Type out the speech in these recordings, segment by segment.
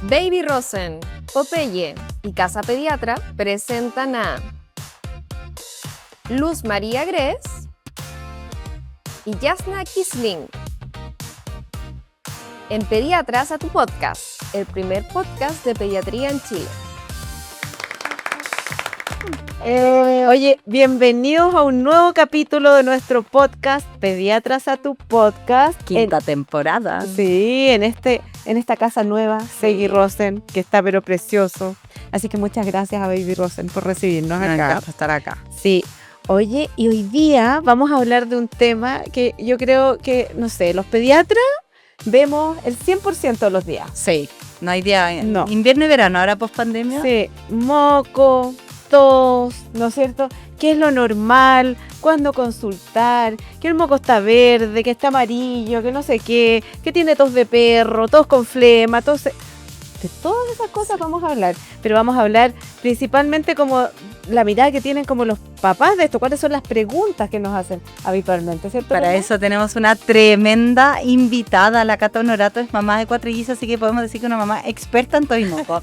Baby Rosen, Popeye y Casa Pediatra presentan a Luz María Grez y Yasna Kisling. En Pediatras a tu podcast, el primer podcast de pediatría en Chile. Oye, bienvenidos a un nuevo capítulo de nuestro podcast Pediatras a tu podcast. Quinta temporada. Sí, en esta casa nueva, Baby Rosen, que está pero precioso. Así que muchas gracias a Baby Rosen por recibirnos acá. Por estar acá. Sí. Oye, y hoy día vamos a hablar de un tema que yo creo que, no sé, los pediatras vemos el 100% de los días. Sí, no hay día. No. Invierno y verano, ahora post pandemia. Sí, moco, tos, ¿no es cierto? ¿Qué es lo normal? ¿Cuándo consultar? Que el moco está verde, que está amarillo, que no sé qué, que tiene tos de perro, tos con flema, tos... De todas esas cosas vamos a hablar, pero vamos a hablar principalmente como la mirada que tienen como los papás de esto, cuáles son las preguntas que nos hacen habitualmente, ¿cierto? Para eso tenemos una tremenda invitada. La Cata Honorato es mamá de 4 hijos, así que podemos decir que una mamá experta en tos y moco.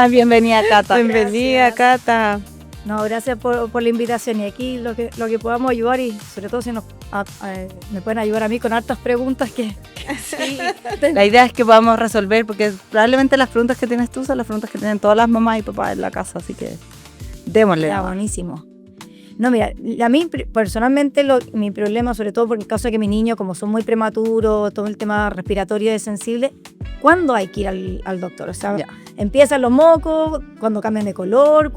Bienvenida, Cata. Bienvenida, Gracias. Cata. No, gracias por la invitación y aquí lo que podamos ayudar y sobre todo si me pueden ayudar a mí con hartas preguntas que sí. La idea es que podamos resolver, porque probablemente las preguntas que tienes tú son las preguntas que tienen todas las mamás y papás en la casa, así que démosle. Ya, buenísimo. No, mira, a mí personalmente mi problema, sobre todo por el caso de que mi niño, como son muy prematuros, todo el tema respiratorio es sensible, ¿cuándo hay que ir al doctor? O sea, Ya. empiezan los mocos, cuando cambian de color,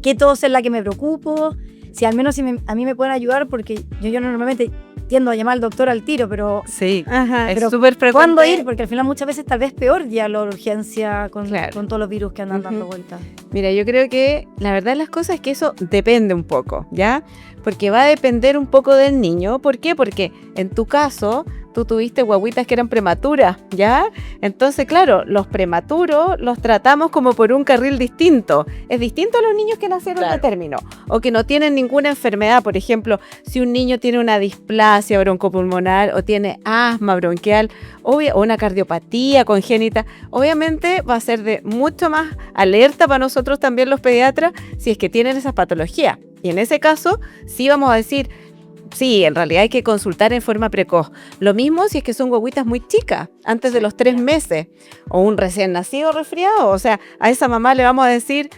qué tos es la que me preocupo, si al menos a mí me pueden ayudar, porque yo normalmente tiendo a llamar al doctor al tiro, pero Sí, Ajá, es pero súper frecuente. ¿cuándo ir? Porque al final muchas veces tal vez peor ya la urgencia con Claro. todos los virus que andan dando Ujú. vueltas. Mira, yo creo que la verdad de las cosas es que eso depende un poco, ¿ya? Porque va a depender un poco del niño. ¿Por qué? Porque en tu caso, tú tuviste guaguitas que eran prematuras, ¿ya? Entonces, claro, los prematuros los tratamos como por un carril distinto. Es distinto a los niños que nacieron de término o que no tienen ninguna enfermedad. Por ejemplo, si un niño tiene una displasia broncopulmonar o tiene asma bronquial o una cardiopatía congénita, obviamente va a ser de mucho más alerta para nosotros también los pediatras si es que tienen esas patologías. Y en ese caso, sí vamos a decir, sí, en realidad hay que consultar en forma precoz. Lo mismo si es que son guaguitas muy chicas, antes de los 3 meses, o un recién nacido resfriado. O sea, a esa mamá le vamos a decir,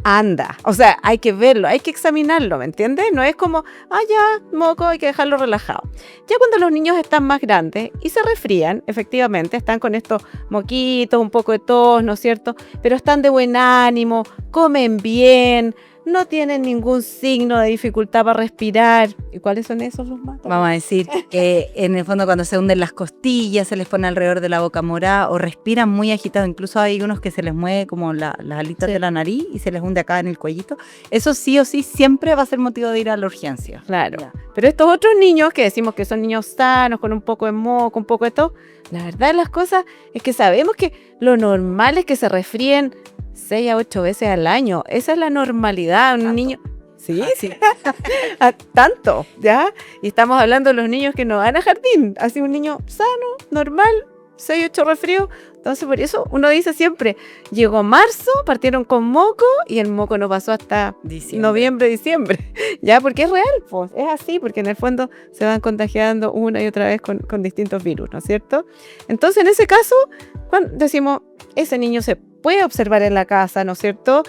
anda. O sea, hay que verlo, hay que examinarlo, ¿me entiendes? No es como, ya, moco, hay que dejarlo relajado. Ya cuando los niños están más grandes y se resfrían, efectivamente, están con estos moquitos, un poco de tos, ¿no es cierto? Pero están de buen ánimo, comen bien, no tienen ningún signo de dificultad para respirar. ¿Y cuáles son esos, Luz Mato? Vamos a decir que en el fondo cuando se hunden las costillas, se les pone alrededor de la boca morada o respiran muy agitados, incluso hay unos que se les mueve como las alitas de la nariz y se les hunde acá en el cuellito. Eso sí o sí siempre va a ser motivo de ir a la urgencia. Claro. Ya. Pero estos otros niños que decimos que son niños sanos, con un poco de moco, un poco de todo, la verdad de las cosas es que sabemos que lo normal es que se resfríen 6 a 8 veces al año. Esa es la normalidad. Un niño... Sí, sí. Tanto, ¿ya? Y estamos hablando de los niños que no van a jardín. Así un niño sano, normal, 6, 8 resfríos. Entonces, por eso uno dice siempre, llegó marzo, partieron con moco y el moco no pasó hasta noviembre, diciembre. ¿Ya? Porque es real, pues. Es así, porque en el fondo se van contagiando una y otra vez con distintos virus, ¿no es cierto? Entonces, en ese caso, cuando decimos, ese niño se puede observar en la casa, ¿no es cierto?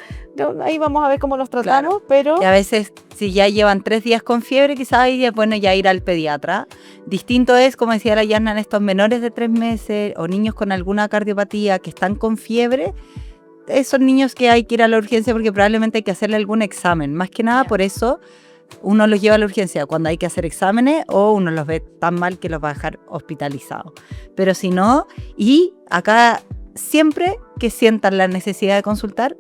Ahí vamos a ver cómo los tratamos, pero... Y a veces, si ya llevan 3 días con fiebre, quizás ahí es bueno ya ir al pediatra. Distinto es, como decía la Yasna, en estos menores de 3 meses o niños con alguna cardiopatía que están con fiebre, son niños que hay que ir a la urgencia porque probablemente hay que hacerle algún examen. Más que nada, por eso uno los lleva a la urgencia cuando hay que hacer exámenes o uno los ve tan mal que los va a dejar hospitalizados. Pero si no, y acá siempre que sientan la necesidad de consultar,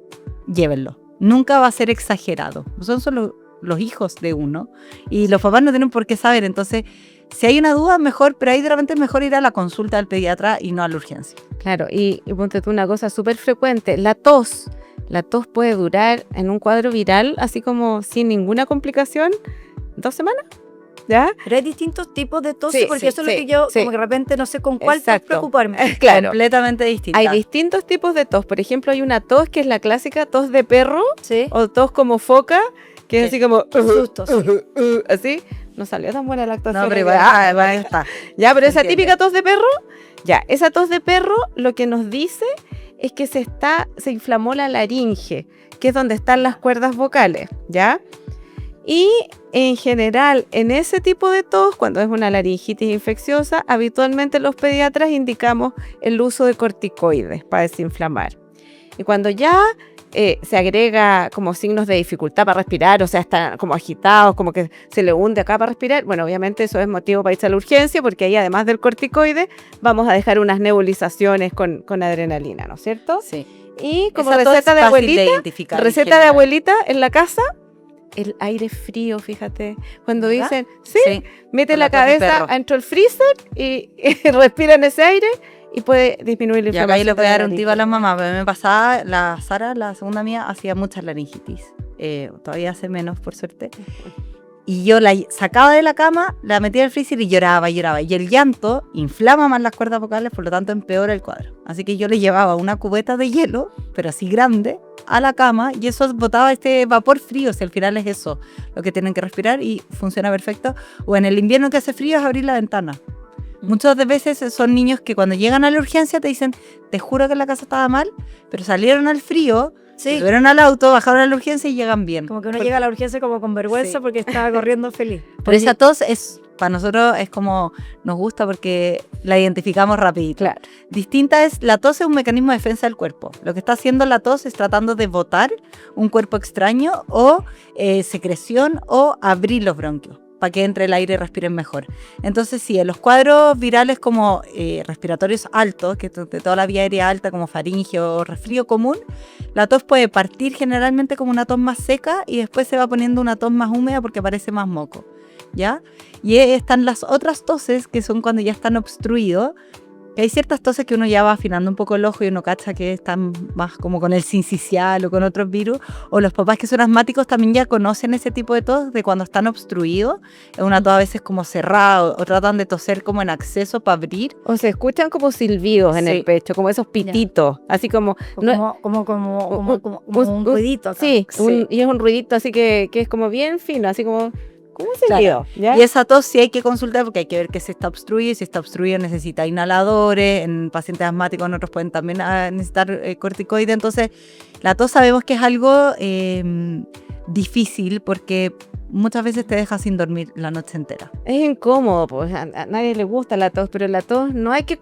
llévenlo. Nunca va a ser exagerado. Son solo los hijos de uno y los papás no tienen por qué saber. Entonces, si hay una duda, mejor, pero ahí de repente es mejor ir a la consulta del pediatra y no a la urgencia. Claro, y ponte tú una cosa súper frecuente, la tos. La tos puede durar en un cuadro viral, así como sin ninguna complicación, 2 semanas. ¿ya? Pero hay distintos tipos de tos, Sí, porque sí, eso es lo sí, que yo, sí. como que de repente no sé con cuál tos Exacto. preocuparme. Claro. Completamente distinta. Hay distintos tipos de tos. Por ejemplo, hay una tos que es la clásica tos de perro Sí. o tos como foca, que es Sí. así como... Susto, sí. así. No salió tan buena la actuación. No, pero hoy día. igual está. Ya, pero Se esa entiende. típica tos de perro, ya, esa tos de perro lo que nos dice es que se inflamó la laringe, que es donde están las cuerdas vocales, ¿ya? Y en general, en ese tipo de tos, cuando es una laringitis infecciosa, habitualmente los pediatras indicamos el uso de corticoides para desinflamar. Y cuando ya se agrega como signos de dificultad para respirar, o sea, están como agitados, como que se le hunde acá para respirar, bueno, obviamente eso es motivo para irse a la urgencia, porque ahí además del corticoide, vamos a dejar unas nebulizaciones con adrenalina, ¿no es cierto? Sí. Y como Esa tos receta es de fácil abuelita, identificar en receta de general. abuelita en la casa, el aire frío, fíjate. Cuando ¿Verdad? dicen, sí, Sí. mete con la la tos de cabeza perro. adentro del freezer y respira en ese aire y puede disminuir la Y acá yo le inflamación. voy a de la dar un tip a laringe. las mamás. Pero me pasaba, la Sara, la segunda mía, hacía mucha laringitis. Todavía hace menos, por suerte. Y yo la sacaba de la cama, la metía al freezer y lloraba, lloraba. Y el llanto inflama más las cuerdas vocales, por lo tanto empeora el cuadro. Así que yo le llevaba una cubeta de hielo, pero así grande, a la cama y eso botaba este vapor frío. Si al final es eso lo que tienen que respirar y funciona perfecto. O en el invierno que hace frío es abrir la ventana. Muchas de veces son niños que cuando llegan a la urgencia te dicen, te juro que la casa estaba mal, pero salieron al frío, Sí. subieron al auto, bajaron a la urgencia y llegan bien. Como que uno llega a la urgencia como con vergüenza Sí. porque estaba corriendo feliz. Pero esa tos es, para nosotros es como, nos gusta porque la identificamos rapidito. Claro. Distinta es, la tos es un mecanismo de defensa del cuerpo. Lo que está haciendo la tos es tratando de botar un cuerpo extraño o secreción o abrir los bronquios para que entre el aire y respiren mejor. Entonces sí, en los cuadros virales como respiratorios altos, que de toda la vía aérea alta como faringe o resfrío común, la tos puede partir generalmente como una tos más seca y después se va poniendo una tos más húmeda porque parece más moco, ¿ya? Y están las otras toses que son cuando ya están obstruidos, que hay ciertas toses que uno ya va afinando un poco el ojo y uno cacha que están más como con el sincicial o con otros virus, o los papás que son asmáticos también ya conocen ese tipo de tos de cuando están obstruidos, es una tos a veces como cerrada o tratan de toser como en acceso para abrir. O se escuchan como silbidos en Sí. el pecho, como esos pititos, así como... no- Como un ruidito acá. Sí, Sí. y es un ruidito así que es como bien fino, así como un Claro. silbido, ¿ya? Y esa tos sí hay que consultar porque hay que ver que si está obstruido, y si está obstruido necesita inhaladores, en pacientes asmáticos otros pueden también necesitar corticoides. Entonces la tos sabemos que es algo difícil porque muchas veces te deja sin dormir la noche entera. Es incómodo, pues a nadie le gusta la tos, pero la tos no hay que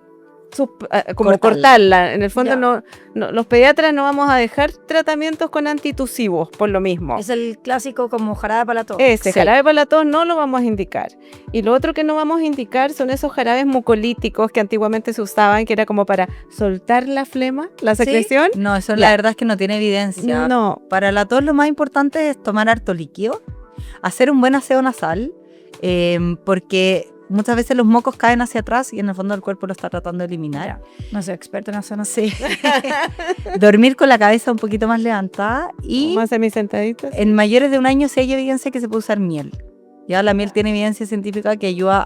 como Cortarla. cortarla. En el fondo Ya. los pediatras no vamos a dejar tratamientos con antitusivos por lo mismo. Es el clásico como jarabe para la tos. Ese Sí. jarabe para la tos no lo vamos a indicar. Y lo otro que no vamos a indicar son esos jarabes mucolíticos que antiguamente se usaban, que era como para soltar la flema, la Sí. secreción. No, eso Ya. la verdad es que no tiene evidencia. No, Para la tos lo más importante es tomar harto líquido, hacer un buen aseo nasal, porque muchas veces los mocos caen hacia atrás y en el fondo el cuerpo lo está tratando de eliminar. No soy experta en eso, no Sí. Dormir con la cabeza un poquito más levantada y más semisentaditas. en mayores de 1 año sí hay evidencia que se puede usar miel. Ya la miel tiene evidencia científica que ayuda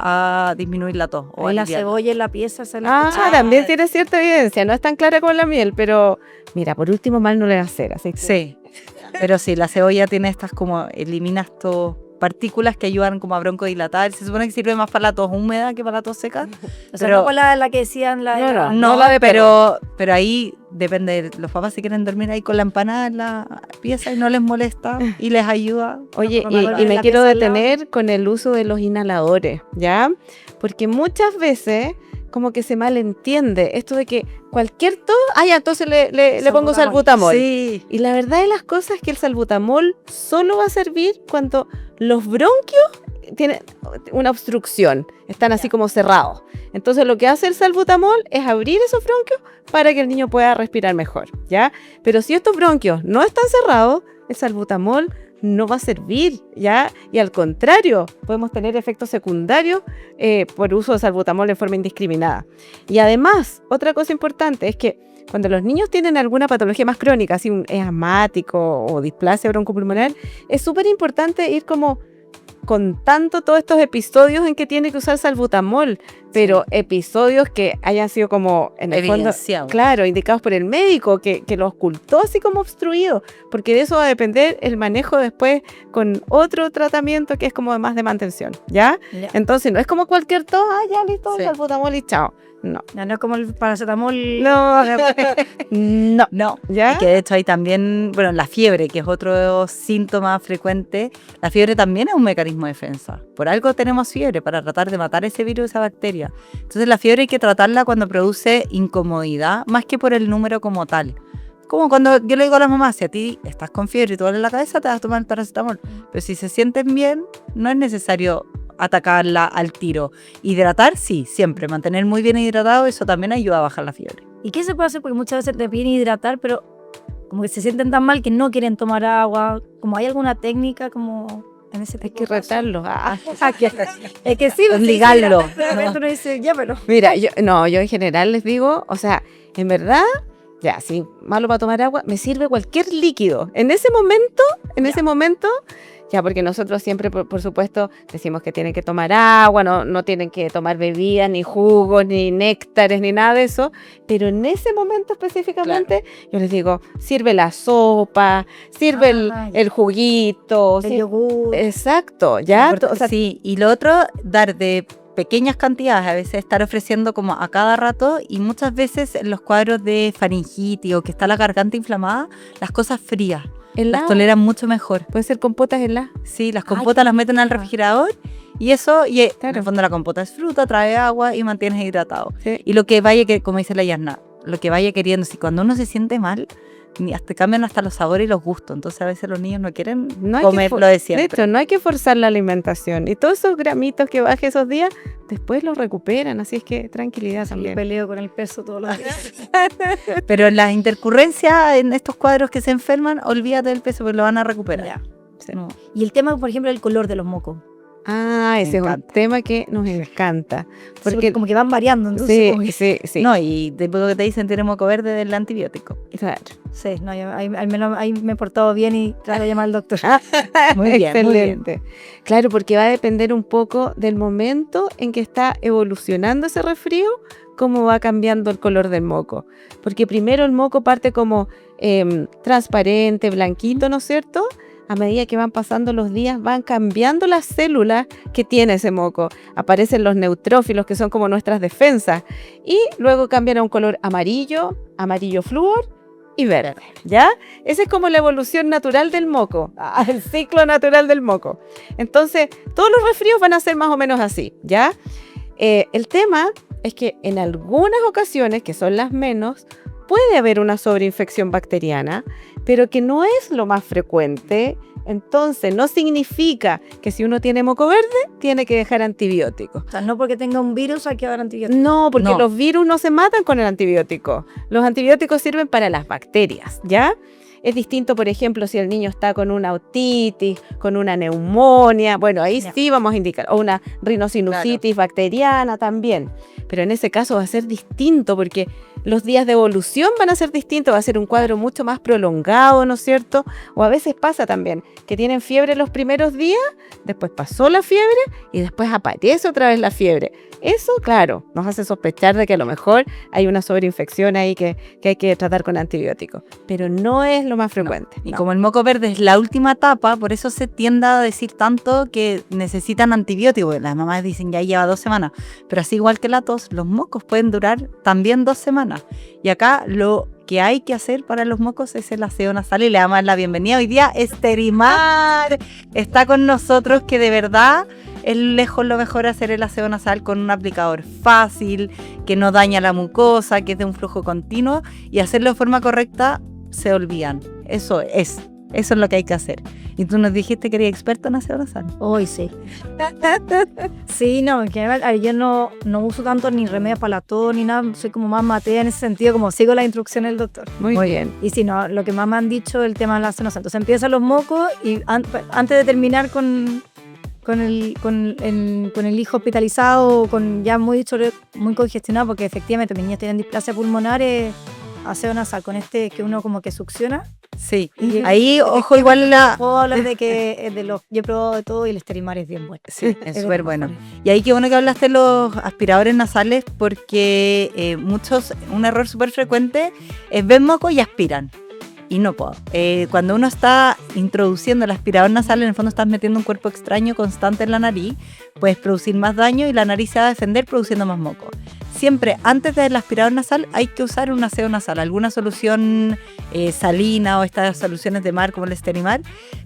a disminuir la tos. O Ahí la aliviar. cebolla en la pieza se la Ah, también tiene cierta evidencia. No es tan clara con la miel, pero mira, por último mal no le va a hacer. Así que Sí, pero sí, la cebolla tiene estas como, elimina estas partículas que ayudan como a broncodilatar. Se supone que sirve más para la tos húmeda que para la tos seca. O sea, pero- no con la que decían la... No, No, la de pero ahí depende. Los papás si quieren dormir ahí con la empanada en la pieza y no les molesta y les ayuda. Oye, No, no, y me la quiero pieza al lado. detener con el uso de los inhaladores, ¿ya? Porque muchas veces como que se malentiende esto de que cualquier tos, ya, entonces le pongo salbutamol. Sí. Y la verdad de las cosas es que el salbutamol solo va a servir cuando los bronquios tienen una obstrucción, están así como cerrados. Entonces lo que hace el salbutamol es abrir esos bronquios para que el niño pueda respirar mejor, ¿ya? Pero si estos bronquios no están cerrados, el salbutamol no va a servir, ¿ya? Y al contrario, podemos tener efectos secundarios por uso de salbutamol de forma indiscriminada. Y además, otra cosa importante es que cuando los niños tienen alguna patología más crónica, así es asmático o displasia broncopulmonar, es súper importante ir como contando todos estos episodios en que tiene que usar salbutamol, pero episodios que hayan sido como, en el fondo, Evidenciados. claro, indicados por el médico, que lo ocultó así como obstruido, porque de eso va a depender el manejo después con otro tratamiento que es como más de mantención, ¿ya? Ya. Entonces no es como cualquier tos, ya listo, Sí. salbutamol y chao. No. No es como el paracetamol. No, no, No. ¿ya? Y que de hecho hay también, bueno, la fiebre, que es otro síntoma frecuente. La fiebre también es un mecanismo de defensa. Por algo tenemos fiebre, para tratar de matar ese virus, esa bacteria. Entonces la fiebre hay que tratarla cuando produce incomodidad, más que por el número como tal. Como cuando yo le digo a las mamás, si a ti estás con fiebre y te duele la cabeza, te vas a tomar el paracetamol. Pero si se sienten bien, no es necesario atacarla al tiro. Hidratar, sí, siempre. Mantener muy bien hidratado, eso también ayuda a bajar la fiebre. ¿Y qué se puede hacer? Porque muchas veces te piden hidratar, pero como que se sienten tan mal que no quieren tomar agua. Como hay alguna técnica como en ese Hay tipo que de casos? retarlos. Es que sí, Obligarlo. De repente uno dice, ya, pero... Mira, yo en general les digo, o sea, en verdad, ya, si malo para tomar agua, me sirve cualquier líquido. En ese momento, ya, porque nosotros siempre, por supuesto, decimos que tienen que tomar agua, no tienen que tomar bebidas, ni jugos, ni néctares, ni nada de eso, pero en ese momento específicamente, yo les digo, sirve la sopa, sirve ya. el juguito, El yogur. exacto, ya, o sea, Sí, y lo otro, dar de pequeñas cantidades, a veces estar ofreciendo como a cada rato, y muchas veces en los cuadros de faringitis o que está la garganta inflamada, las cosas frías las helado, toleran mucho mejor. puede ser compotas heladas. Sí, las compotas las meten al refrigerador y eso, y en Claro. el fondo la compota es fruta, trae agua y mantienes hidratado. Sí. Y lo que vaya, como dice la Yasna, lo que vaya queriendo, si cuando uno se siente mal, hasta cambian hasta los sabores y los gustos, entonces a veces los niños no quieren No hay comer que lo de De siempre. hecho, no hay que forzar la alimentación. Y todos esos gramitos que baje esos días, después los recuperan. Así es que tranquilidad Yo también. peleo con el peso todos los días. Pero en las intercurrencias, en estos cuadros que se enferman, olvídate del peso porque lo van a recuperar. Ya. Sí. No. Y el tema, por ejemplo, del color de los mocos. Ah, ese es un encanta. tema que nos encanta. Porque Como que van variando, entonces... sí, como que- sí. No, y después que te dicen tiene moco verde del antibiótico. Claro. Sí, no, yo, al menos ahí me he portado bien y trato de llamar al doctor. Muy bien, muy bien. Excelente. Claro, porque va a depender un poco del momento en que está evolucionando ese resfrío, cómo va cambiando el color del moco. Porque primero el moco parte como transparente, blanquito, ¿no es cierto? A medida que van pasando los días, van cambiando las células que tiene ese moco. Aparecen los neutrófilos, que son como nuestras defensas. Y luego cambian a un color amarillo, amarillo flúor y verde, ¿ya? Esa es como la evolución natural del moco, el ciclo natural del moco. Entonces, todos los resfríos van a ser más o menos así, ¿ya? El tema es que en algunas ocasiones, que son las menos, puede haber una sobreinfección bacteriana, pero que no es lo más frecuente. Entonces, no significa que si uno tiene moco verde, tiene que dejar antibióticos. O sea, no porque tenga un virus hay que dar antibióticos. No, porque No. los virus no se matan con el antibiótico. Los antibióticos sirven para las bacterias, ¿ya? Es distinto, por ejemplo, si el niño está con una otitis, con una neumonía, bueno, ahí Ya. sí vamos a indicar, o una rinosinusitis bacteriana también. Pero en ese caso va a ser distinto porque los días de evolución van a ser distintos, va a ser un cuadro mucho más prolongado, ¿no es cierto? O a veces pasa también que tienen fiebre los primeros días, después pasó la fiebre y después aparece otra vez la fiebre. Eso, claro, nos hace sospechar de que a lo mejor hay una sobreinfección ahí que hay que tratar con antibióticos, pero no es lo más frecuente. Y no. como el moco verde es la última etapa, por eso se tiende a decir tanto que necesitan antibióticos. Las mamás dicen ya lleva 2 semanas, pero así igual que la tos, los mocos pueden durar también 2 semanas. Y acá lo que hay que hacer para los mocos es el aseo nasal y le damos la bienvenida. Hoy día Esterimar está con nosotros, que de verdad es lejos lo mejor hacer el aseo nasal con un aplicador fácil, que no daña la mucosa, que es de un flujo continuo, y hacerlo de forma correcta se olvidan. Eso es lo que hay que hacer. Y tú nos dijiste que eres experta en aseo nasal. Hoy sí. Sí, no, en general, a ver, yo no uso tanto ni remedios para la tos ni nada, soy como más matea en ese sentido, como sigo las instrucciones del doctor. Muy bien. Y sí, no, lo que más me han dicho el tema de la zona, entonces empiezan los mocos y antes de terminar con el hijo hospitalizado, con ya muy congestionado, porque efectivamente mis niños tienen displasia pulmonar, aseo nasal, con este que uno como que succiona, Sí, ahí, ojo, igual Puedo hablar de que yo he probado de todo y el Sterilimar es bien bueno. Sí, es de súper los bueno. mejores. Y ahí qué bueno que hablaste de los aspiradores nasales porque un error súper frecuente es ven moco y aspiran. Y no puedo. Cuando uno está introduciendo el aspirador nasal, en el fondo estás metiendo un cuerpo extraño constante en la nariz, puedes producir más daño y la nariz se va a defender produciendo más moco. Siempre antes del aspirador nasal hay que usar un aseo nasal, alguna solución salina o estas soluciones de mar como el Sterilimar,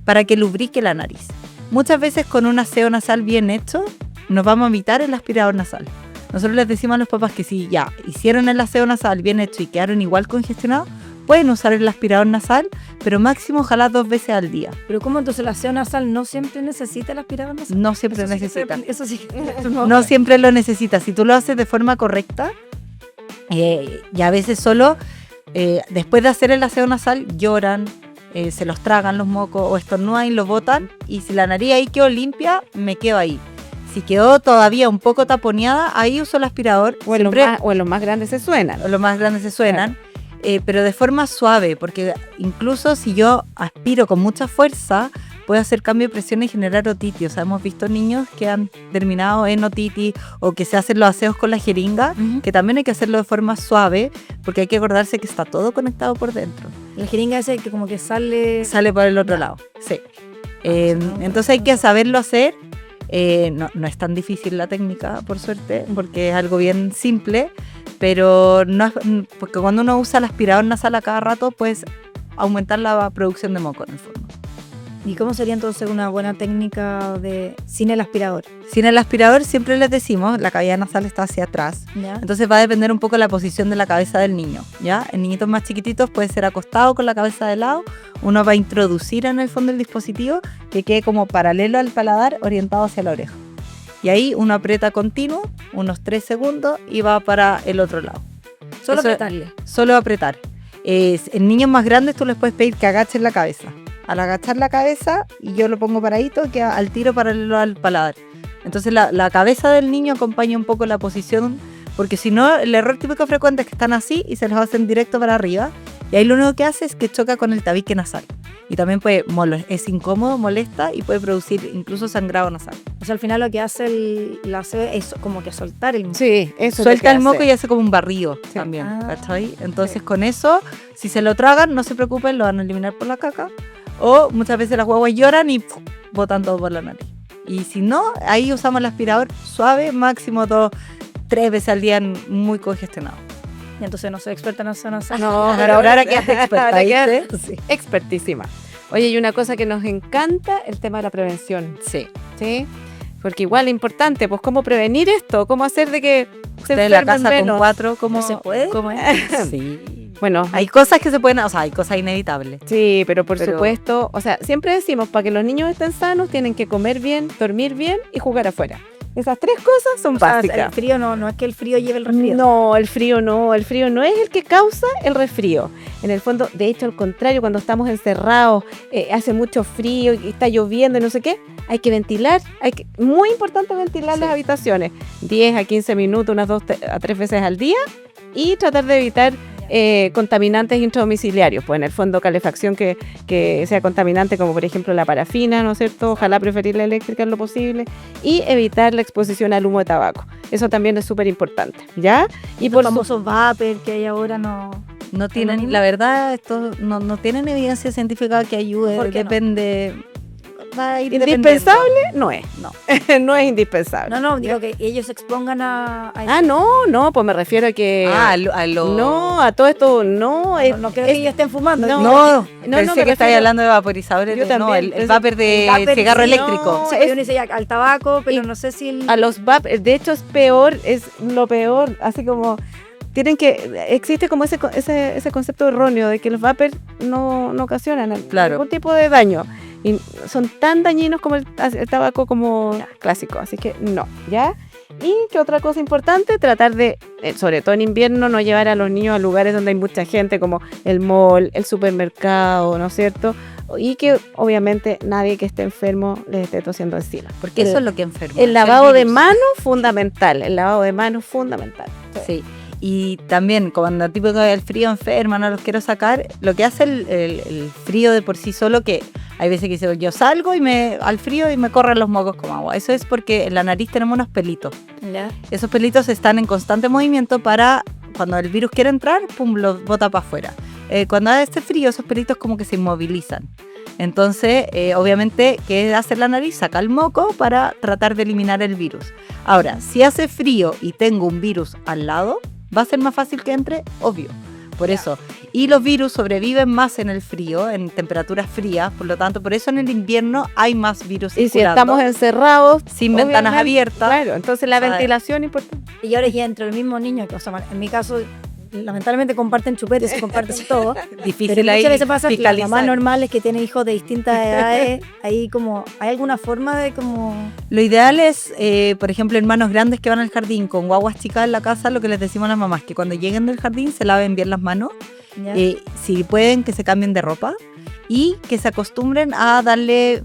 para que lubrique la nariz. Muchas veces con un aseo nasal bien hecho nos vamos a evitar el aspirador nasal. Nosotros les decimos a los papás que si ya hicieron el aseo nasal bien hecho y quedaron igual congestionados, pueden usar el aspirador nasal, pero máximo ojalá 2 veces al día. Pero ¿cómo entonces el aseo nasal no siempre necesita el aspirador nasal? No siempre Eso sí que necesita. eso sí. No siempre lo necesitas. Si tú lo haces de forma correcta, y a veces solo después de hacer el aseo nasal lloran, se los tragan los mocos o estornudan y lo botan. Y si la nariz ahí quedó limpia, me quedo ahí. Si quedó todavía un poco taponeada, ahí uso el aspirador. O en los más grandes se suenan. Los más grandes se suenan. Pero de forma suave, porque incluso si yo aspiro con mucha fuerza, puede hacer cambio de presión y generar otitis. O sea, hemos visto niños que han terminado en otitis o que se hacen los aseos con la jeringa, que también hay que hacerlo de forma suave, porque hay que acordarse que está todo conectado por dentro. La jeringa ese que como que sale... Sale por el otro lado, sí. Entonces hay que saberlo hacer. No es tan difícil la técnica, por suerte, porque es algo bien simple, pero no es, porque cuando uno usa el aspirador nasal a cada rato, puedes aumentar la producción de moco en el fondo. ¿Y cómo sería entonces una buena técnica sin el aspirador? Sin el aspirador siempre les decimos, la cavidad nasal está hacia atrás, ¿Ya? entonces va a depender un poco de la posición de la cabeza del niño, ¿ya? En niñitos más chiquititos puede ser acostado con la cabeza de lado, uno va a introducir en el fondo el dispositivo que quede como paralelo al paladar orientado hacia la oreja. Y ahí uno aprieta continuo, unos 3 segundos y va para el otro lado. Solo Eso- apretarle. Solo apretar. En niños más grandes tú les puedes pedir que agachen la cabeza. Al agachar la cabeza, y yo lo pongo paradito, queda al tiro paralelo al paladar. Entonces la cabeza del niño acompaña un poco la posición, porque si no, el error típico frecuente es que están así y se los hacen directo para arriba. Y ahí lo único que hace es que choca con el tabique nasal. Y también es incómodo, molesta y puede producir incluso sangrado nasal. O sea, al final lo que hace el aseo es como que soltar el moco. Sí, eso Suelta el moco y hace como un barrido Sí. también, Ah, ¿cachai? Entonces con eso, si se lo tragan, no se preocupen, lo van a eliminar por la caca. O muchas veces las guaguas lloran y botan todo por la nariz. Y si no, ahí usamos el aspirador suave, máximo 2-3 veces al día, muy congestionado. Y entonces no soy experta en aseo nasal. No, Pero ahora quedaste experta, ahora quedaste ¿viste? Sí. expertísima. Oye, y una cosa que nos encanta, el tema de la prevención. Sí. ¿Sí? Porque igual es importante, pues cómo prevenir esto, cómo hacer de que se Usted en la enfermen casa con menos. 4, ¿cómo ¿No se puede? ¿Cómo es? Sí. Bueno, Hay cosas que se pueden, o sea, hay cosas inevitables. sí, pero por Pero- supuesto, o sea, siempre decimos, para que los niños estén sanos, tienen que comer bien, dormir bien y jugar afuera. Esas 3 cosas son O sea, básicas. el frío no es que el frío lleve el resfrío. No, el frío no es el que causa el resfrío. En el fondo, de hecho, al contrario, cuando estamos encerrados, hace mucho frío y está lloviendo y no sé qué, hay que ventilar, muy importante ventilar Sí. las habitaciones, 10 a 15 minutos, unas 2 a 3 veces al día y tratar de evitar contaminantes intradomiciliarios, pues en el fondo calefacción que sea contaminante como por ejemplo la parafina, ¿no es cierto? Ojalá preferir la eléctrica en lo posible y evitar la exposición al humo de tabaco. Eso también es súper importante, ¿ya? Y Los por famosos vapor que hay ahora no... No lo tienen, mismo? la verdad, esto no tienen evidencia científica que ayude, ¿Por qué no? depende. Va a ir indispensable no es, No. no es indispensable. No, digo que ellos se expongan a Ah, no, pues me refiero a que no, a todo esto no es no creo que ellos estén fumando. no, No, me pensé que estáis refiero- hablando de vaporizadores. Yo No, también el pensé- vapor de el vapor, cigarro sí, eléctrico. O sea, uno dice ya al tabaco, pero no sé si el... a los vapers, de hecho es peor, es lo peor, así como existe como ese concepto erróneo de que los vapers no ocasionan Claro. ningún tipo de daño y son tan dañinos como el tabaco como clásico, así que no, ¿ya? Y que otra cosa importante, tratar de, sobre todo en invierno, no llevar a los niños a lugares donde hay mucha gente como el mall, el supermercado, ¿no es cierto? Y que obviamente nadie que esté enfermo les esté tosiendo encima. Porque eso es lo que enferma. El lavado de manos fundamental, el lavado de manos fundamental. Sí. Y también, cuando típico el frío enferma, no los quiero sacar, lo que hace el frío de por sí solo, que hay veces que yo salgo al frío y me corren los mocos como agua. Eso es porque en la nariz tenemos unos pelitos. ¿Ya? Esos pelitos están en constante movimiento para, cuando el virus quiere entrar, pum, los bota para afuera. Cuando hace frío, esos pelitos como que se inmovilizan. Entonces, obviamente, ¿qué hace la nariz? Saca el moco para tratar de eliminar el virus. Ahora, si hace frío y tengo un virus al lado, ¿va a ser más fácil que entre? Obvio. Por eso. Y los virus sobreviven más en el frío, en temperaturas frías, por lo tanto, por eso en el invierno hay más virus Y si circulando, estamos encerrados, sin ventanas obviamente, abiertas. claro, entonces la ¿sabes? ventilación es importante. Y ahora ya entre el mismo niño, que, o sea, en mi caso, lamentablemente comparten chupetes y comparten todo. Difícil Pero ahí muchas veces pasa que las fiscalizar. mamás normales que tienen hijos de distintas edades, ahí como, ¿hay alguna forma de como...? Lo ideal es, por ejemplo, hermanos grandes que van al jardín con guaguas chicas en la casa, lo que les decimos a las mamás, que cuando lleguen del jardín se laven bien las manos, ¿Ya? si pueden que se cambien de ropa y que se acostumbren a darle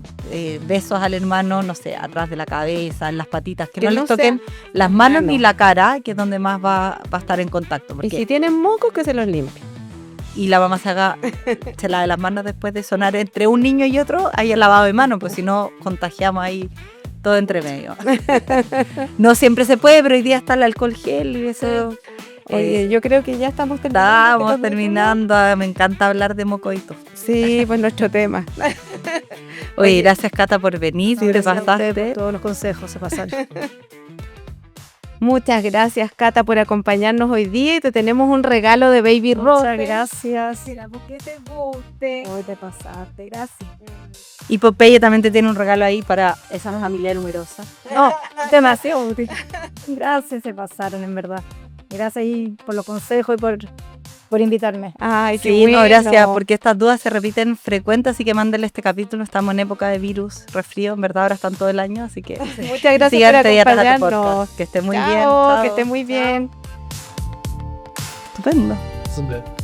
besos al hermano, no sé, atrás de la cabeza, en las patitas, que no les toquen las manos ni la cara, que es donde más va a estar en contacto. Y Porque, si tienen mocos, que se los limpien. y la mamá se lave las manos después de sonar entre un niño y otro, hay el lavado de manos, pues si no contagiamos ahí todo entre medio. No siempre se puede, pero hoy día está el alcohol gel y eso. Oye, yo creo que ya estamos terminando. Estamos terminando, me encanta hablar de mocoitos. Sí, pues nuestro tema. Oye, gracias Cata por venir, te Gracias a ustedes pasaste. por todos los consejos, se pasaron. Muchas gracias, Cata, por acompañarnos hoy día y te tenemos un regalo de Baby Rose. Muchas gracias. Porque te guste. Hoy te pasaste, gracias. Y Popeye también te tiene un regalo ahí para esa familia numerosa. No, demasiado útil. Gracias, se pasaron, en verdad. Gracias ahí por los consejos y por invitarme. Ay, qué Sí, bueno. no, gracias, porque estas dudas se repiten frecuentes, así que mándenle este capítulo. Estamos en época de virus, resfrío, en verdad ahora están todo el año, así que Muchas gracias sigan por pediatras a tu acompañarnos. podcast. Que esté muy bien. Chao, chao. que esté muy bien. Estupendo. Super.